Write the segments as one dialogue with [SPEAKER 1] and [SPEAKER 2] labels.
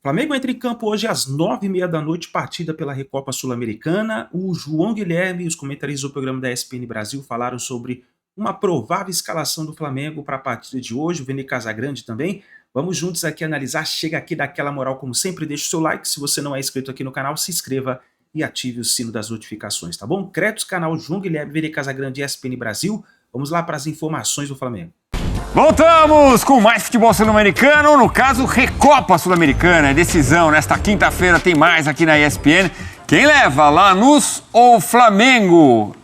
[SPEAKER 1] Flamengo entra em campo hoje às 9h30 da noite, partida pela Recopa Sul-Americana. O João Guilherme e os comentaristas do programa da ESPN Brasil falaram sobre uma provável escalação do Flamengo para a partida de hoje, o Vini Casagrande também. Vamos juntos aqui analisar, chega aqui daquela moral como sempre, deixa o seu like, se você não é inscrito aqui no canal, se inscreva e ative o sino das notificações, tá bom? Créditos, canal João Guilherme, Vini Casagrande e ESPN Brasil. Vamos lá para as informações do Flamengo.
[SPEAKER 2] Voltamos com mais futebol sul-americano, no caso Recopa Sul-Americana, decisão, nesta quinta-feira tem mais aqui na ESPN. Quem leva, Lanús ou Flamengo?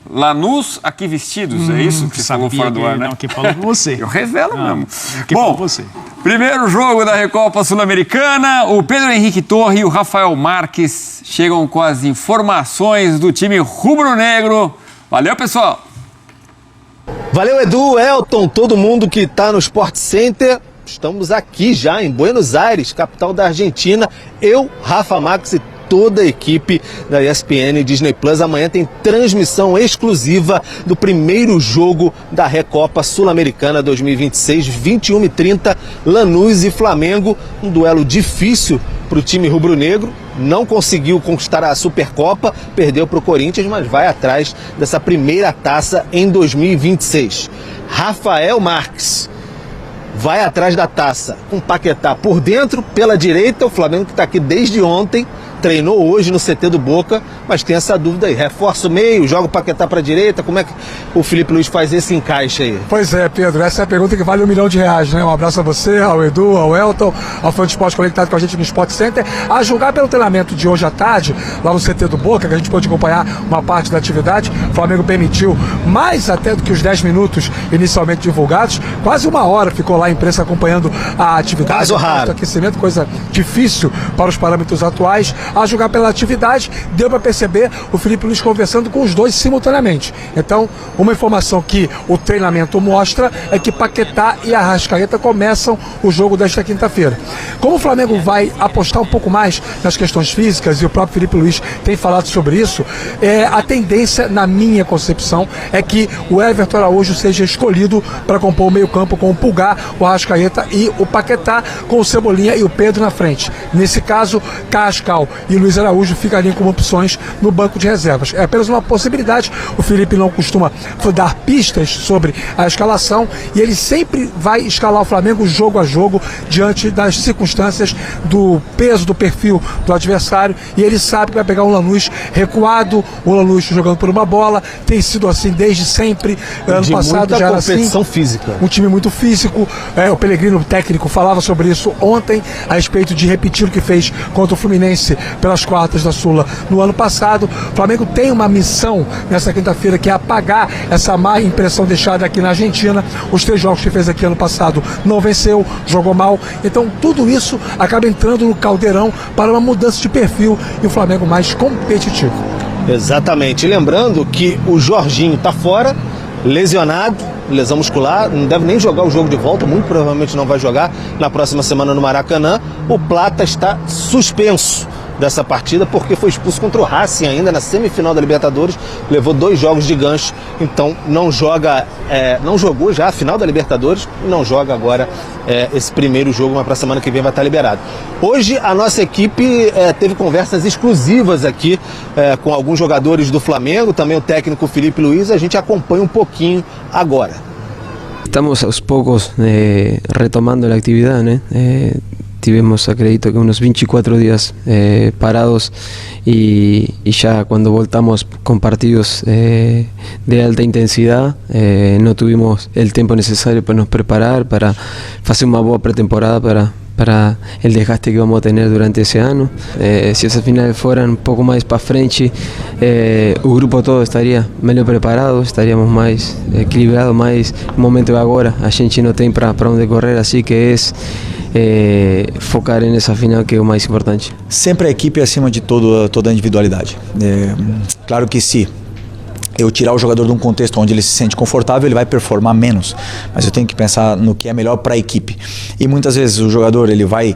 [SPEAKER 2] Lanús aqui vestidos, é isso que você falou fora do ar, né?
[SPEAKER 3] Não, que falou com você.
[SPEAKER 2] Eu revelo mesmo.
[SPEAKER 3] Que falou com você.
[SPEAKER 2] Primeiro jogo da Recopa Sul-Americana, o Pedro Henrique Torre e o Rafael Marques chegam com as informações do time rubro-negro. Valeu, pessoal!
[SPEAKER 4] Valeu, Edu, Elton, todo mundo que está no Sport Center. Estamos aqui já em Buenos Aires, capital da Argentina. Eu, Rafa Marques e toda a equipe da ESPN Disney Plus. Amanhã tem transmissão exclusiva do primeiro jogo da Recopa Sul-Americana 2026, 21h30, Lanús e Flamengo. Um duelo difícil para o time rubro-negro. Não conseguiu conquistar a Supercopa, perdeu para o Corinthians, mas vai atrás dessa primeira taça em 2026. Rafael Marques vai atrás da taça com Paquetá por dentro, pela direita, o Flamengo que está aqui desde ontem, treinou hoje no CT do Boca, mas tem essa dúvida aí, reforça o meio, joga o Paquetá para a direita, como é que o Felipe Luiz faz esse encaixe aí?
[SPEAKER 3] Pois é, Pedro, essa é a pergunta que vale R$1 milhão, né? Um abraço a você, ao Edu, ao Elton, ao fã de esporte conectado com a gente no Sport Center, a julgar pelo treinamento de hoje à tarde, lá no CT do Boca, que a gente pôde acompanhar uma parte da atividade. O Flamengo permitiu mais até do que os 10 minutos inicialmente divulgados, quase uma hora ficou lá a imprensa acompanhando a atividade.
[SPEAKER 4] Caso raro.
[SPEAKER 3] Aquecimento, coisa difícil para os parâmetros atuais. A julgar pela atividade, deu para perceber o Felipe Luiz conversando com os dois simultaneamente. Então, uma informação que o treinamento mostra é que Paquetá e Arrascaeta começam o jogo desta quinta-feira. Como o Flamengo vai apostar um pouco mais nas questões físicas, e o próprio Felipe Luiz tem falado sobre isso, a tendência, na minha concepção, é que o Everton Araújo seja escolhido para compor o meio-campo com o Pulgar, o Arrascaeta e o Paquetá, com o Cebolinha e o Pedro na frente. Nesse caso, Carrascal e Luiz Araújo ficariam como opções no banco de reservas. É apenas uma possibilidade, o Felipe não costuma dar pistas sobre a escalação e ele sempre vai escalar o Flamengo jogo a jogo diante das circunstâncias, do peso, do perfil do adversário, e ele sabe que vai pegar um Lanús recuado, o Lanús jogando por uma bola, tem sido assim desde sempre, ano passado já era assim.
[SPEAKER 4] Competição física.
[SPEAKER 3] Um time muito físico, o Pellegrino, o técnico, falava sobre isso ontem, a respeito de repetir o que fez contra o Fluminense pelas quartas da Sula no ano passado. O Flamengo tem uma missão nessa quinta-feira, que é apagar essa má impressão deixada aqui na Argentina. Os 3 jogos que fez aqui ano passado não venceu, jogou mal. Então tudo isso acaba entrando no caldeirão para uma mudança de perfil e o Flamengo mais competitivo.
[SPEAKER 4] Exatamente. Lembrando que o Jorginho está fora, lesionado, lesão muscular, não deve nem jogar o jogo de volta, muito provavelmente não vai jogar na próxima semana no Maracanã. O Plata está suspenso dessa partida porque foi expulso contra o Racing ainda na semifinal da Libertadores, levou 2 jogos de gancho, então não joga, não jogou já a final da Libertadores e não joga agora esse primeiro jogo, mas para a semana que vem vai estar liberado. Hoje a nossa equipe teve conversas exclusivas aqui com alguns jogadores do Flamengo, também o técnico Felipe Luiz, a gente acompanha um pouquinho agora.
[SPEAKER 5] Estamos aos poucos retomando a atividade, né? Tivemos, acredito que unos 24 días parados y ya cuando voltamos con partidos de alta intensidad no tuvimos el tiempo necesario para nos preparar, para hacer una buena pretemporada para el desgaste que vamos a tener durante ese año. Si esas finales fueran un poco más para frente, el grupo todo estaría mejor preparado, estaríamos más equilibrados, más no momento de agora. A gente não tem para onde correr, así que es focar nessa final, que é o mais importante.
[SPEAKER 6] Sempre a equipe acima de toda a individualidade. Claro que se eu tirar o jogador de um contexto onde ele se sente confortável, ele vai performar menos, mas eu tenho que pensar no que é melhor para a equipe. E muitas vezes o jogador ele vai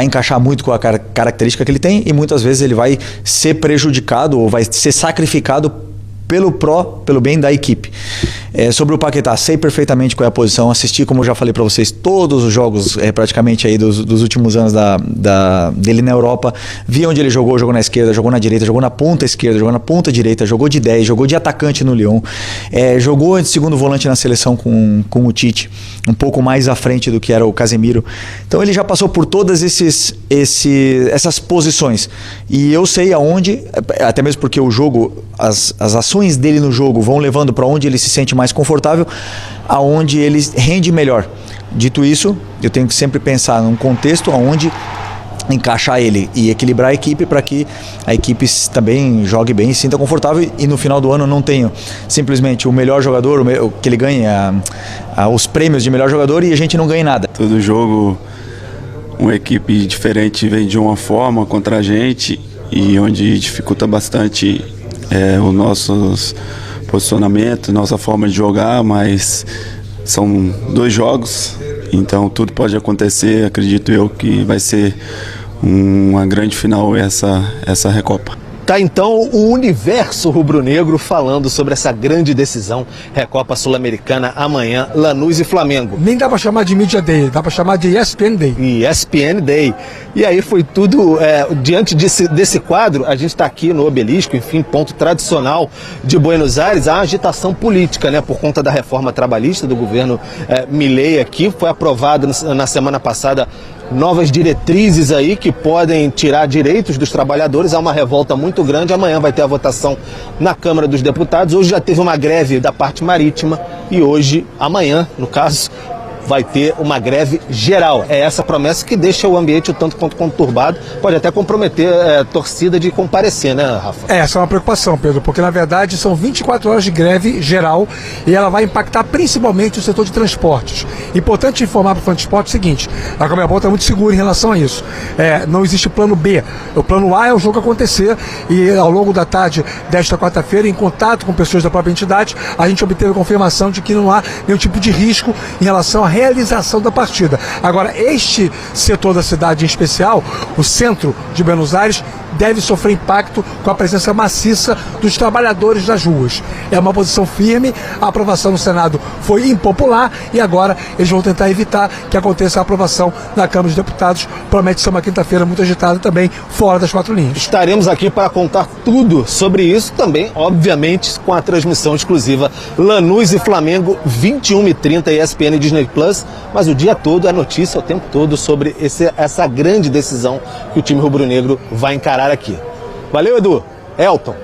[SPEAKER 6] encaixar muito com a característica que ele tem, e muitas vezes ele vai ser prejudicado ou vai ser sacrificado pelo bem da equipe. Sobre o Paquetá, sei perfeitamente qual é a posição, assisti, como eu já falei para vocês, todos os jogos praticamente aí dos últimos anos dele na Europa, vi onde ele jogou na esquerda, jogou na direita, jogou na ponta esquerda, jogou na ponta direita, jogou de 10, jogou de atacante no Lyon, jogou de segundo volante na seleção com o Tite, um pouco mais à frente do que era o Casemiro. Então ele já passou por todas essas posições, e eu sei aonde, até mesmo porque o jogo, as ações dele no jogo vão levando para onde ele se sente mais confortável, aonde ele rende melhor. Dito isso, eu tenho que sempre pensar num contexto onde encaixar ele e equilibrar a equipe para que a equipe também jogue bem e se sinta confortável, e no final do ano não tenho simplesmente o melhor jogador, que ele ganhe os prêmios de melhor jogador e a gente não ganhe nada.
[SPEAKER 7] Todo jogo uma equipe diferente vem de uma forma contra a gente, e onde dificulta bastante o nosso posicionamento, nossa forma de jogar, mas são 2 jogos, então tudo pode acontecer. Acredito eu que vai ser uma grande final essa Recopa.
[SPEAKER 4] Tá então o universo rubro-negro falando sobre essa grande decisão, Recopa Sul-Americana amanhã, Lanús e Flamengo.
[SPEAKER 3] Nem dá pra chamar de Media Day, dá pra chamar de ESPN Day.
[SPEAKER 4] ESPN Day. E aí foi tudo, diante desse quadro, a gente tá aqui no Obelisco, enfim, ponto tradicional de Buenos Aires, a agitação política, né, por conta da reforma trabalhista do governo Milei aqui, foi aprovado na semana passada novas diretrizes aí que podem tirar direitos dos trabalhadores. Há uma revolta muito grande. Amanhã vai ter a votação na Câmara dos Deputados. Hoje já teve uma greve da parte marítima e amanhã, no caso, vai ter uma greve geral. É essa promessa que deixa o ambiente o tanto quanto conturbado. Pode até comprometer a torcida de comparecer, né, Rafa?
[SPEAKER 3] Essa é uma preocupação, Pedro, porque na verdade são 24 horas de greve geral e ela vai impactar principalmente o setor de transportes. Importante informar para o fã de esporte o seguinte: a Conmebol está muito segura em relação a isso. Não existe plano B. O plano A é o jogo acontecer, e ao longo da tarde desta quarta-feira, em contato com pessoas da própria entidade, a gente obteve a confirmação de que não há nenhum tipo de risco em relação à realização da partida. Agora, este setor da cidade em especial, o centro de Buenos Aires, deve sofrer impacto com a presença maciça dos trabalhadores das ruas. É uma posição firme, a aprovação no Senado foi impopular e agora eles vão tentar evitar que aconteça a aprovação na Câmara dos Deputados. Promete ser uma quinta-feira muito agitada também, fora das 4 linhas.
[SPEAKER 4] Estaremos aqui para contar tudo sobre isso também, obviamente, com a transmissão exclusiva Lanús e Flamengo, 21h30, ESPN Disney Plus, mas o dia todo é notícia, o tempo todo, sobre essa grande decisão que o time rubro-negro vai encarar aqui. Valeu, Edu. Elton.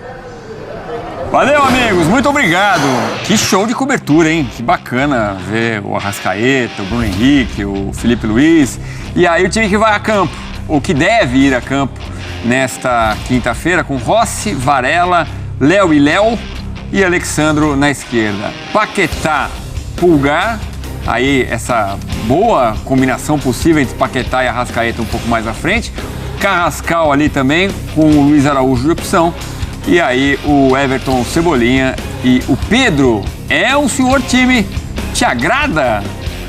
[SPEAKER 2] Valeu, amigos. Muito obrigado. Que show de cobertura, hein? Que bacana ver o Arrascaeta, o Bruno Henrique, o Felipe Luiz. E aí o time que vai a campo, ou que deve ir a campo nesta quinta-feira, com Rossi, Varela, Léo e Alexandro na esquerda. Paquetá, Pulgar. Aí essa boa combinação possível entre Paquetá e Arrascaeta um pouco mais à frente. Carrascal ali também, com o Luiz Araújo de opção. E aí o Everton, Cebolinha e o Pedro. É um senhor time. Te agrada,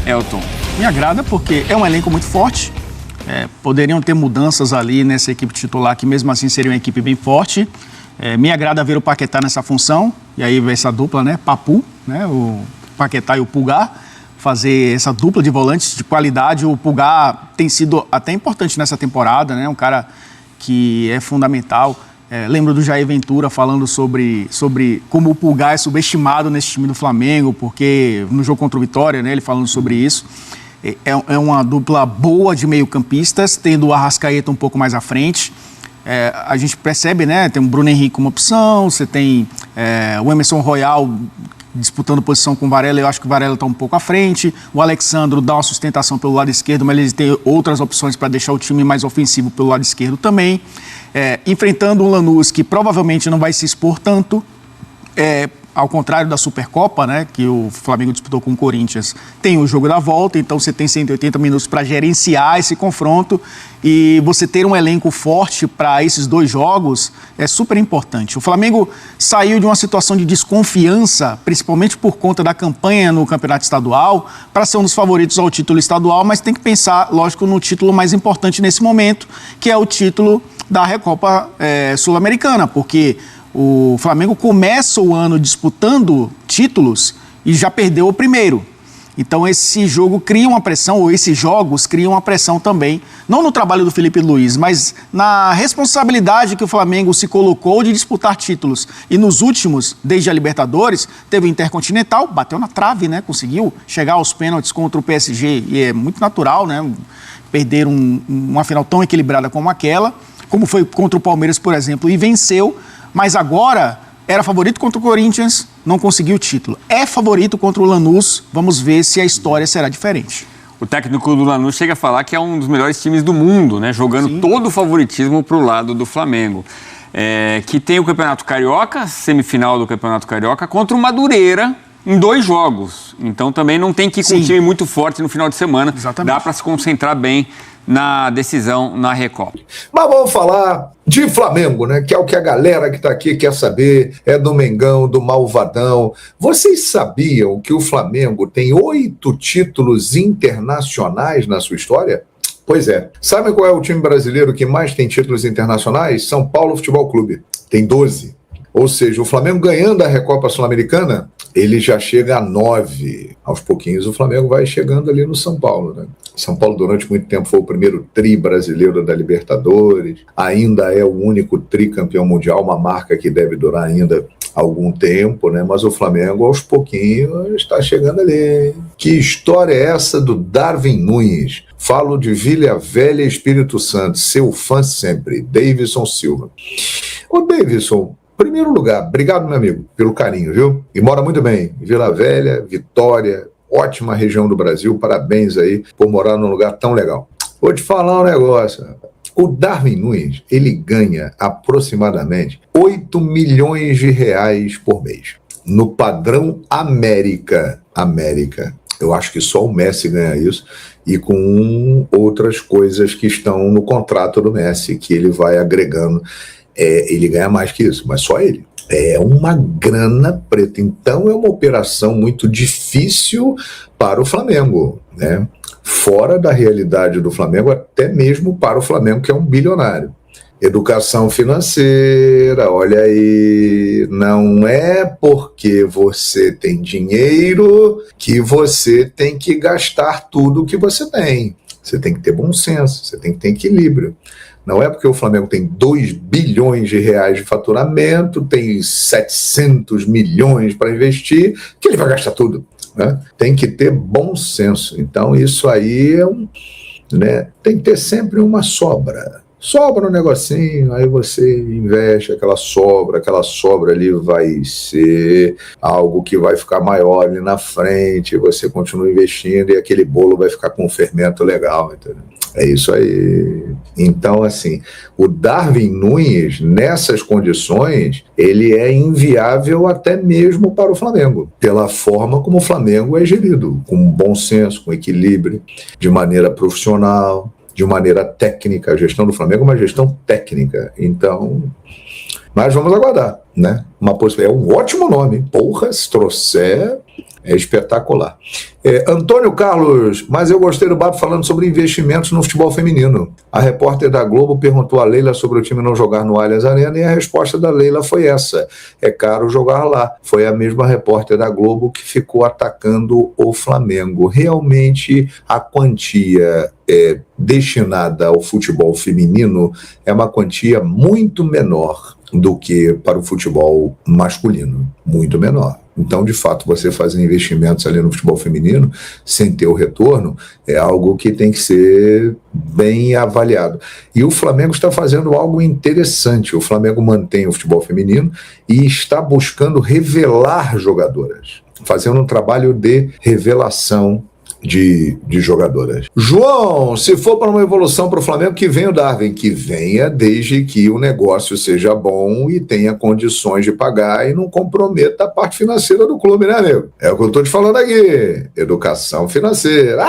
[SPEAKER 2] Elton?
[SPEAKER 8] Me agrada porque é um elenco muito forte. Poderiam ter mudanças ali nessa equipe titular, que mesmo assim seria uma equipe bem forte. Me agrada ver o Paquetá nessa função. E aí essa dupla, né? Papu, né? O Paquetá e o Pulgar. Fazer essa dupla de volantes de qualidade. O Pulgar tem sido até importante nessa temporada, né? Um cara que é fundamental. Lembro do Jair Ventura falando sobre como o Pulgar é subestimado nesse time do Flamengo, porque no jogo contra o Vitória, né, ele falando sobre isso. É uma dupla boa de meio-campistas, tendo o Arrascaeta um pouco mais à frente. A gente percebe, né? Tem o Bruno Henrique como opção, você tem o Emerson Royal disputando posição com o Varela. Eu acho que o Varela está um pouco à frente. O Alexandro dá uma sustentação pelo lado esquerdo, mas ele tem outras opções para deixar o time mais ofensivo pelo lado esquerdo também. Enfrentando um Lanús que provavelmente não vai se expor tanto, ao contrário da Supercopa, né, que o Flamengo disputou com o Corinthians, tem o jogo da volta, então você tem 180 minutos para gerenciar esse confronto, e você ter um elenco forte para esses 2 jogos é super importante. O Flamengo saiu de uma situação de desconfiança, principalmente por conta da campanha no Campeonato Estadual, para ser um dos favoritos ao título estadual, mas tem que pensar, lógico, no título mais importante nesse momento, que é o título da Recopa Sul-Americana, porque O Flamengo começa o ano disputando títulos e já perdeu o primeiro. Então esse jogo cria uma pressão, ou esses jogos criam uma pressão também, não no trabalho do Felipe Luiz, mas na responsabilidade que o Flamengo se colocou de disputar títulos. E nos últimos, desde a Libertadores, teve o Intercontinental, bateu na trave, né? Conseguiu chegar aos pênaltis contra o PSG, e é muito natural, né? Perder uma final tão equilibrada como aquela, como foi contra o Palmeiras, por exemplo, e venceu, mas agora era favorito contra o Corinthians, não conseguiu o título. É favorito contra o Lanús, vamos ver se a história será diferente.
[SPEAKER 2] O técnico do Lanús chega a falar que é um dos melhores times do mundo, né? Jogando
[SPEAKER 8] Sim.
[SPEAKER 2] todo o favoritismo para o lado do Flamengo. Que tem o Campeonato Carioca, semifinal do Campeonato Carioca, contra o Madureira em 2 jogos. Então também não tem que ir com um time muito forte no final de semana.
[SPEAKER 8] Exatamente.
[SPEAKER 2] Dá para se concentrar bem na decisão na Recopa.
[SPEAKER 9] Mas vamos falar de Flamengo, né? Que é o que a galera que está aqui quer saber, é do Mengão, do Malvadão. Vocês sabiam que o Flamengo tem 8 títulos internacionais na sua história? Pois é. Sabem qual é o time brasileiro que mais tem títulos internacionais? São Paulo Futebol Clube. Tem 12. Ou seja, o Flamengo ganhando a Recopa Sul-Americana, ele já chega a 9. Aos pouquinhos o Flamengo vai chegando ali no São Paulo, né? São Paulo durante muito tempo foi o primeiro tri brasileiro da Libertadores, ainda é o único tricampeão mundial, uma marca que deve durar ainda algum tempo, né? Mas o Flamengo aos pouquinhos está chegando ali. Que história é essa do Darwin Nunes? Falo de Vila Velha, Espírito Santo, seu fã sempre, Davidson Silva. Ô Davidson, em primeiro lugar, obrigado, meu amigo, pelo carinho, viu? E mora muito bem, Vila Velha, Vitória, ótima região do Brasil, parabéns aí por morar num lugar tão legal. Vou te falar um negócio, rapaz. O Darwin Nunes, ele ganha aproximadamente 8 milhões de reais por mês. No padrão América. Eu acho que só o Messi ganha isso, e com outras coisas que estão no contrato do Messi, que ele vai agregando. Ele ganha mais que isso, mas só ele. É uma grana preta. Então é uma operação muito difícil para o Flamengo, né? Fora da realidade do Flamengo, até mesmo para o Flamengo, que é um bilionário. Educação financeira, olha aí, não é porque você tem dinheiro que você tem que gastar tudo que você tem. Você tem que ter bom senso, você tem que ter equilíbrio. Não é porque o Flamengo tem 2 bilhões de reais de faturamento, tem 700 milhões para investir, que ele vai gastar tudo, né? Tem que ter bom senso. Então isso aí né, tem que ter sempre uma sobra. Sobra um negocinho, aí você investe aquela sobra ali vai ser algo que vai ficar maior ali na frente, você continua investindo e aquele bolo vai ficar com um fermento legal, entendeu? É isso aí. Então, assim, o Darwin Nunes, nessas condições, ele é inviável até mesmo para o Flamengo, pela forma como o Flamengo é gerido, com bom senso, com equilíbrio, de maneira profissional, de maneira técnica. A gestão do Flamengo é uma gestão técnica. Então, mas vamos aguardar, né? É um ótimo nome. Porra, se trouxer, é espetacular. Antônio Carlos, mas eu gostei do Bato falando sobre investimentos no futebol feminino. A repórter da Globo perguntou a Leila sobre o time não jogar no Allianz Arena e a resposta da Leila foi essa: é caro jogar lá. Foi a mesma repórter da Globo que ficou atacando o Flamengo. Realmente a quantia destinada ao futebol feminino é uma quantia muito menor do que para o futebol masculino, muito menor. Então, de fato, você fazer investimentos ali no futebol feminino sem ter o retorno é algo que tem que ser bem avaliado. E o Flamengo está fazendo algo interessante. O Flamengo mantém o futebol feminino e está buscando revelar jogadoras, fazendo um trabalho de revelação de jogadoras. João, se for para uma evolução para o Flamengo, que venha o Darwin, que venha desde que o negócio seja bom e tenha condições de pagar e não comprometa a parte financeira do clube, né, amigo? É o que eu estou te falando aqui. Educação financeira.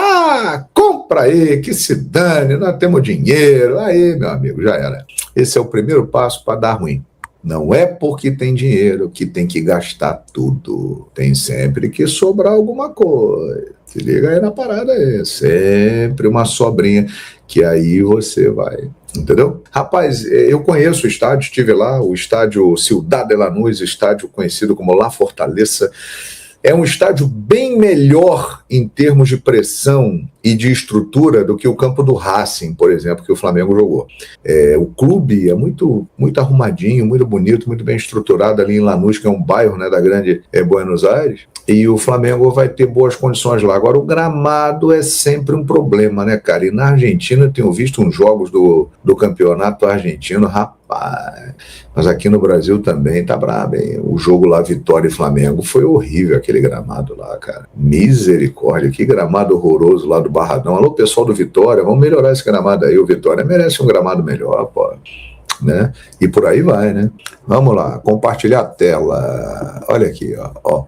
[SPEAKER 9] Compra aí, que se dane, nós temos dinheiro. Aí, meu amigo, já era. Esse é o primeiro passo para dar ruim. Não é porque tem dinheiro que tem que gastar tudo. Tem sempre que sobrar alguma coisa. Se liga aí na parada aí. Sempre uma sobrinha, que aí você vai. Entendeu? Rapaz, eu conheço o estádio, estive lá, o estádio Ciudad de Lanús, estádio conhecido como La Fortaleza. É um estádio bem melhor em termos de pressão e de estrutura do que o campo do Racing, por exemplo, que o Flamengo jogou. O clube é muito arrumadinho, muito bonito, muito bem estruturado ali em Lanús, que é um bairro, né, da grande Buenos Aires, e o Flamengo vai ter boas condições lá. Agora, o gramado é sempre um problema, né, cara? E na Argentina eu tenho visto uns jogos do campeonato argentino, rapaz, mas aqui no Brasil também tá brabo, hein? O jogo lá, Vitória e Flamengo, foi horrível aquele gramado lá, cara. Misericórdia, que gramado horroroso lá do Barradão. Alô, pessoal do Vitória, vamos melhorar esse gramado aí. O Vitória merece um gramado melhor, pô. Né? E por aí vai, né? Vamos lá, compartilhar a tela. Olha aqui, ó.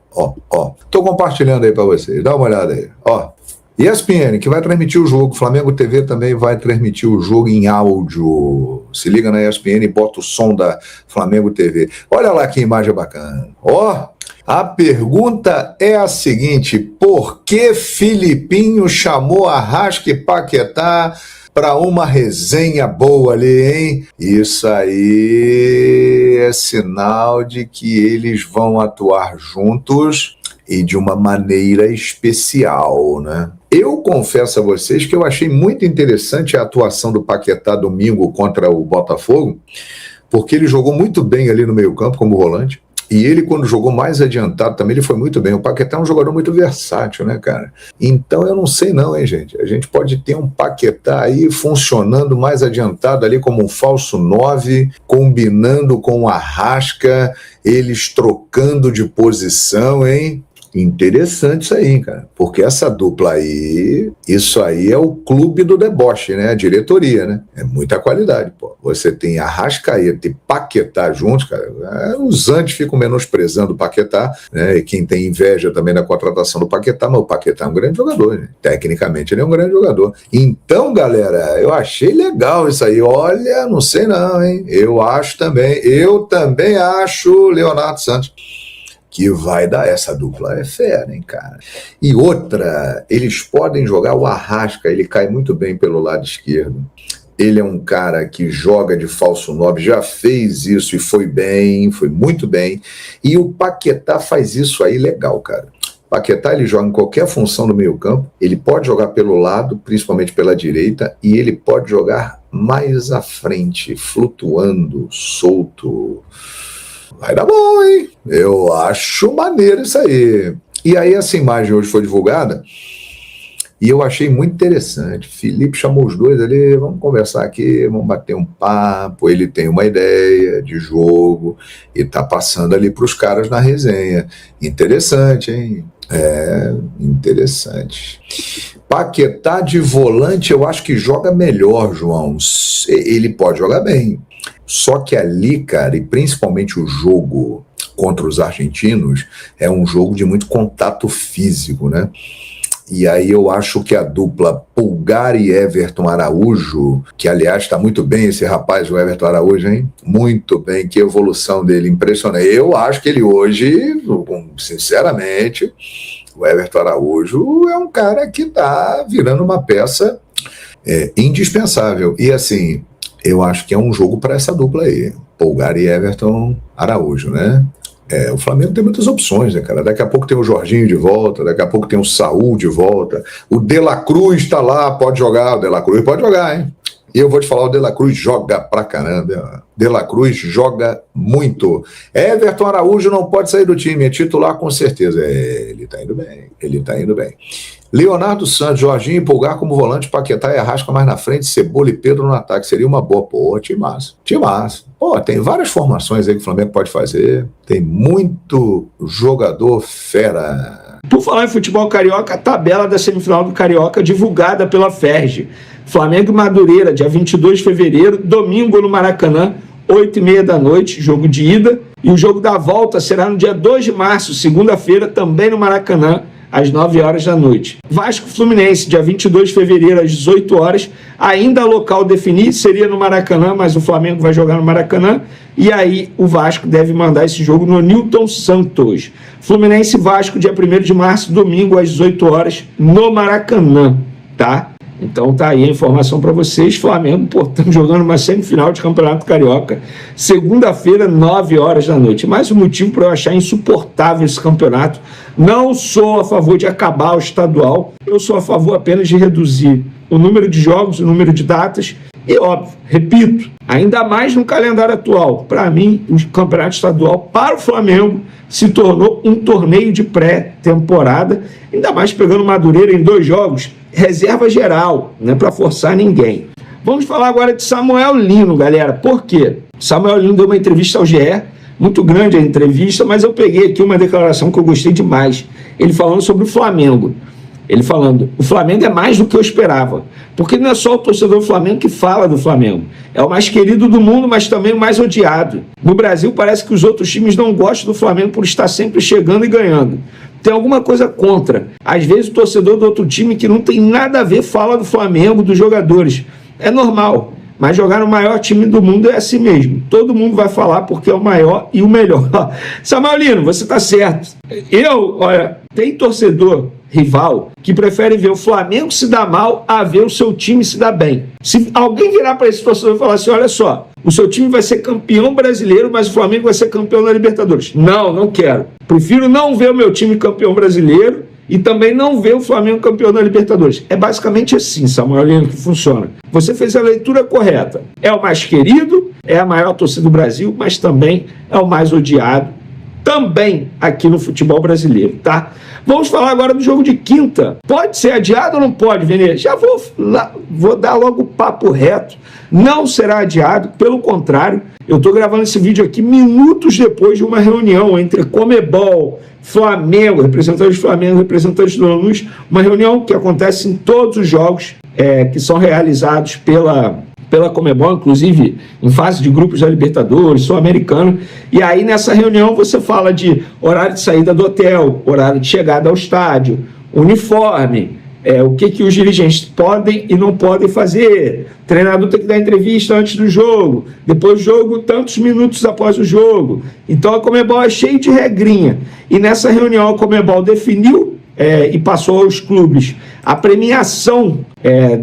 [SPEAKER 9] Tô compartilhando aí para vocês, dá uma olhada aí, ó. ESPN, que vai transmitir o jogo, Flamengo TV também vai transmitir o jogo em áudio. Se liga na ESPN e bota o som da Flamengo TV. Olha lá que imagem bacana. Ó, a pergunta é a seguinte: por que Filipinho chamou Arrasca e Paquetá para uma resenha boa ali, hein? Isso aí é sinal de que eles vão atuar juntos e de uma maneira especial, né? Eu confesso a vocês que eu achei muito interessante a atuação do Paquetá domingo contra o Botafogo, porque ele jogou muito bem ali no meio-campo como volante. E ele, quando jogou mais adiantado também, ele foi muito bem. O Paquetá é um jogador muito versátil, né, cara? Então eu não sei não, hein, gente? A gente pode ter um Paquetá aí funcionando mais adiantado ali como um falso 9, combinando com o Arrasca, eles trocando de posição, hein? Interessante isso aí, cara, porque essa dupla aí, isso aí é o clube do deboche, né, a diretoria, né, é muita qualidade, pô. Você tem Arrascaeta e Paquetá juntos, cara, os antes ficam menosprezando o Paquetá, né, e quem tem inveja também da contratação do Paquetá, mas o Paquetá é um grande jogador, né? Tecnicamente ele é um grande jogador. Então, galera, eu achei legal isso aí, olha, não sei não, hein, eu também acho, Leonardo Santos, que vai dar. Essa dupla é fera, hein, cara. E outra, eles podem jogar o Arrasca, ele cai muito bem pelo lado esquerdo. Ele é um cara que joga de falso 9, já fez isso e foi bem, foi muito bem. E o Paquetá faz isso aí legal, cara. Paquetá, ele joga em qualquer função no meio campo, ele pode jogar pelo lado, principalmente pela direita, e ele pode jogar mais à frente, flutuando, solto. Vai dar bom, hein? Eu acho maneiro isso aí. E aí essa imagem hoje foi divulgada e eu achei muito interessante. Felipe chamou os dois ali, vamos conversar aqui, vamos bater um papo. Ele tem uma ideia de jogo e tá passando ali para os caras na resenha. Interessante, hein? Interessante. Paquetá de volante eu acho que joga melhor, João. Ele pode jogar bem. Só que ali, cara, e principalmente o jogo contra os argentinos, é um jogo de muito contato físico, né? E aí eu acho que a dupla Pulgar e Everton Araújo, que aliás está muito bem esse rapaz, o Everton Araújo, hein? Muito bem, que evolução dele, impressionante. Eu acho que ele hoje, sinceramente, o Everton Araújo é um cara que está virando uma peça indispensável. E assim, eu acho que é um jogo para essa dupla aí, Pulgar e Everton Araújo, né? O Flamengo tem muitas opções, né, cara? Daqui a pouco tem o Jorginho de volta, daqui a pouco tem o Saúl de volta, o De La Cruz está lá, pode jogar, o De La Cruz pode jogar, hein? E eu vou te falar, o De La Cruz joga pra caramba, De La Cruz joga muito. Everton Araújo não pode sair do time, é titular com certeza. Ele tá indo bem. Leonardo Santos, Jorginho e Pulgar como volante, Paquetá e Arrasca mais na frente, Cebola e Pedro no ataque. Seria uma boa. Pô, time massa. Pô, tem várias formações aí que o Flamengo pode fazer. Tem muito jogador fera.
[SPEAKER 10] Por falar em futebol carioca, a tabela da semifinal do Carioca divulgada pela Ferg. Flamengo e Madureira, dia 22 de fevereiro, domingo no Maracanã, 8h30 da noite, jogo de ida. E o jogo da volta será no dia 2 de março, segunda-feira, também no Maracanã, às 9 horas da noite. Vasco Fluminense, dia 22 de fevereiro, às 18 horas. Ainda local definir, seria no Maracanã, mas o Flamengo vai jogar no Maracanã. E aí o Vasco deve mandar esse jogo no Newton Santos. Fluminense e Vasco, dia 1º de março, domingo, às 18 horas, no Maracanã, tá? Então tá aí a informação para vocês. Flamengo, portanto, jogando uma semifinal de Campeonato Carioca, segunda-feira, 9 horas da noite. Mais um motivo para eu achar insuportável esse campeonato. Não sou a favor de acabar o estadual, eu sou a favor apenas de reduzir o número de jogos, o número de datas. E óbvio, repito, ainda mais no calendário atual, para mim, o campeonato estadual para o Flamengo se tornou um torneio de pré-temporada, ainda mais pegando Madureira em 2 jogos, reserva geral, não é para forçar ninguém. Vamos falar agora de Samuel Lino, galera. Por quê? Samuel Lino deu uma entrevista ao GE, muito grande a entrevista, mas eu peguei aqui uma declaração que eu gostei demais. Ele falando sobre o Flamengo. Ele falando, o Flamengo é mais do que eu esperava. Porque não é só o torcedor do Flamengo que fala do Flamengo. É o mais querido do mundo, mas também o mais odiado. No Brasil, parece que os outros times não gostam do Flamengo por estar sempre chegando e ganhando. Tem alguma coisa contra. Às vezes o torcedor do outro time que não tem nada a ver fala do Flamengo, dos jogadores. É normal. Mas jogar no maior time do mundo é assim mesmo. Todo mundo vai falar porque é o maior e o melhor. Samuel Lino, você está certo. Olha, tem torcedor rival que prefere ver o Flamengo se dar mal a ver o seu time se dar bem. Se alguém virar para esse torcedor e falar assim, olha só, o seu time vai ser campeão brasileiro, mas o Flamengo vai ser campeão da Libertadores. Não quero. Prefiro não ver o meu time campeão brasileiro e também não ver o Flamengo campeão da Libertadores. É basicamente assim, Samuel Lino, que funciona. Você fez a leitura correta. É o mais querido, é a maior torcida do Brasil, mas também é o mais odiado, também aqui no futebol brasileiro, tá? Vamos falar agora do jogo de quinta. Pode ser adiado ou não pode, Vene? Já vou dar logo o papo reto. Não será adiado, pelo contrário, eu estou gravando esse vídeo aqui minutos depois de uma reunião entre Comebol, Flamengo, representantes do Flamengo, representantes do Lanús, uma reunião que acontece em todos os jogos que são realizados pela Comebol, inclusive em fase de grupos da Libertadores, Sul-Americano. E aí nessa reunião você fala de horário de saída do hotel, horário de chegada ao estádio, uniforme, o que os dirigentes podem e não podem fazer. O treinador tem que dar entrevista antes do jogo, depois do jogo, tantos minutos após o jogo. Então a Comebol é cheia de regrinha. E nessa reunião a Comebol definiu e passou aos clubes a premiação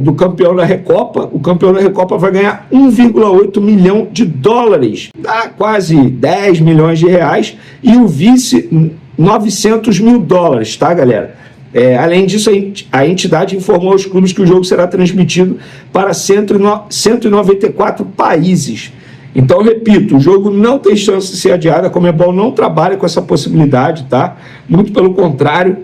[SPEAKER 10] do campeão da Recopa. O campeão da Recopa vai ganhar 1,8 milhão de dólares, dá quase 10 milhões de reais, e o vice 900 mil dólares, tá, galera? Além disso, a entidade informou aos clubes que o jogo será transmitido para 194 países. Então, repito, o jogo não tem chance de ser adiado, a Comebol não trabalha com essa possibilidade, tá? Muito pelo contrário,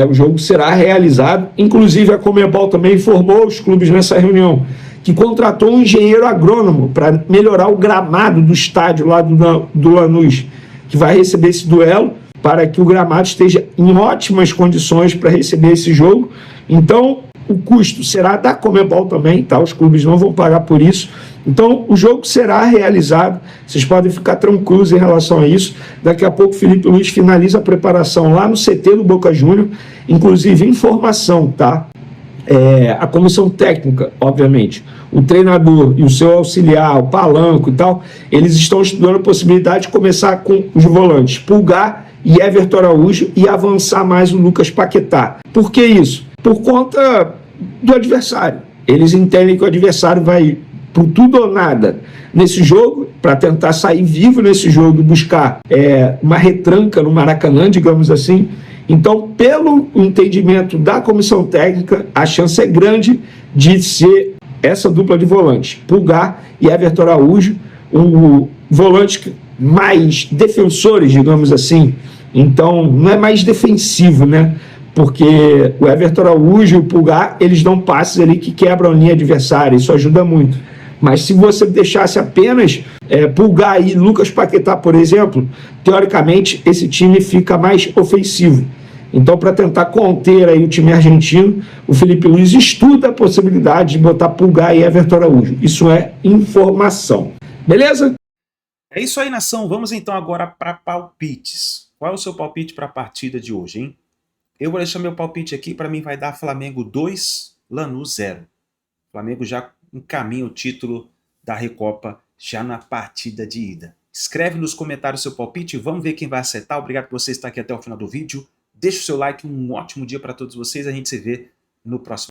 [SPEAKER 10] o jogo será realizado. Inclusive, a Comebol também informou os clubes nessa reunião que contratou um engenheiro agrônomo para melhorar o gramado do estádio lá do Lanús, que vai receber esse duelo, para que o gramado esteja em ótimas condições para receber esse jogo. Então, o custo será da Comebol também, tá? Os clubes não vão pagar por isso. Então, o jogo será realizado. Vocês podem ficar tranquilos em relação a isso. Daqui a pouco, o Felipe Luiz finaliza a preparação lá no CT do Boca Júnior. Inclusive, informação, tá? A comissão técnica, obviamente, o treinador e o seu auxiliar, o Palanco e tal, eles estão estudando a possibilidade de começar com os volantes Pulgar e Everton Araújo e avançar mais o Lucas Paquetá. Por que isso? Por conta do adversário. Eles entendem que o adversário vai por tudo ou nada nesse jogo, para tentar sair vivo nesse jogo e buscar uma retranca no Maracanã, digamos assim. Então, pelo entendimento da comissão técnica, a chance é grande de ser essa dupla de volantes, Pulgar e Everton Araújo, volantes mais defensores, digamos assim. Então, não é mais defensivo, né? Porque o Everton Araújo e o Pulgar, eles dão passes ali que quebram a linha adversária, isso ajuda muito. Mas se você deixasse apenas Pulgar e Lucas Paquetá, por exemplo, teoricamente esse time fica mais ofensivo. Então, para tentar conter aí o time argentino, o Felipe Luiz estuda a possibilidade de botar Pulgar e Everton Araújo. Isso é informação. Beleza?
[SPEAKER 1] É isso aí, nação. Vamos então agora para palpites. Qual é o seu palpite para a partida de hoje, hein? Eu vou deixar meu palpite aqui, para mim vai dar Flamengo 2, Lanús 0. O Flamengo já encaminha o título da Recopa já na partida de ida. Escreve nos comentários seu palpite, vamos ver quem vai acertar. Obrigado por você estar aqui até o final do vídeo. Deixa o seu like, um ótimo dia para todos vocês. A gente se vê no próximo.